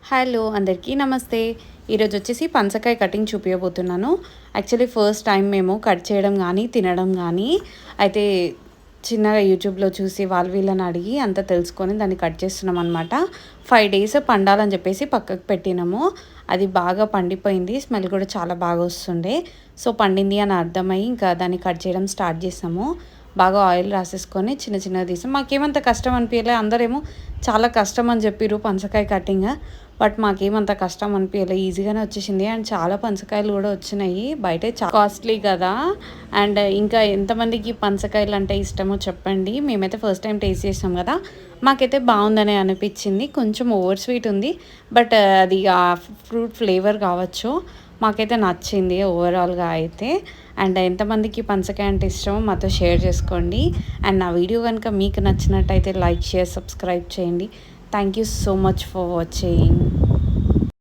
Hello అందరికీ నమస్తే. ఈరోజు వచ్చేసి పనసకాయ కటింగ్ చూపించబోతున్నాను. యాక్చువల్లీ ఫస్ట్ టైం మేము కట్ చేయడం కానీ తినడం కానీ అయితే చిన్నగా యూట్యూబ్లో చూసి వీళ్ళని అడిగి అంతా తెలుసుకొని దాన్ని కట్ చేస్తున్నాం అనమాట. 5 days పండాలని చెప్పేసి పక్కకు పెట్టినాము. అది బాగా పండిపోయింది, స్మెల్ కూడా చాలా బాగా వస్తుండే. సో పండింది అని అర్థమయ్యి ఇంకా దాన్ని కట్ చేయడం స్టార్ట్ చేసాము. బాగా ఆయిల్ రాసేసుకొని చిన్న చిన్నగా తీసాం. మాకేమంత కష్టం అనిపించలే. అందరేమో చాలా కష్టం అని చెప్పిర్రు పనసకాయ కటింగ్, బట్ మాకేమంత కష్టం అనిపించలే, ఈజీగానే వచ్చేసింది. అండ్ చాలా పనసకాయలు కూడా వచ్చినాయి. బయట చాలా కాస్ట్లీ కదా. అండ్ ఇంకా ఎంతమందికి పనసకాయలు అంటే ఇష్టమో చెప్పండి. మేమైతే ఫస్ట్ టైం టేస్ట్ చేసాం కదా, మాకైతే బాగుందని అనిపించింది. కొంచెం ఓవర్ స్వీట్ ఉంది, బట్ అది ఆ ఫ్రూట్ ఫ్లేవర్ కావచ్చు, మాకైతే నచ్చింది ఓవరాల్గా అయితే. అండ్ ఎంతమందికి పనసకాయ అంటే ఇష్టమో మాతో షేర్ చేసుకోండి. అండ్ నా వీడియో కనుక మీకు నచ్చినట్టయితే లైక్, షేర్, సబ్స్క్రైబ్ చేయండి. Thank you so much for watching.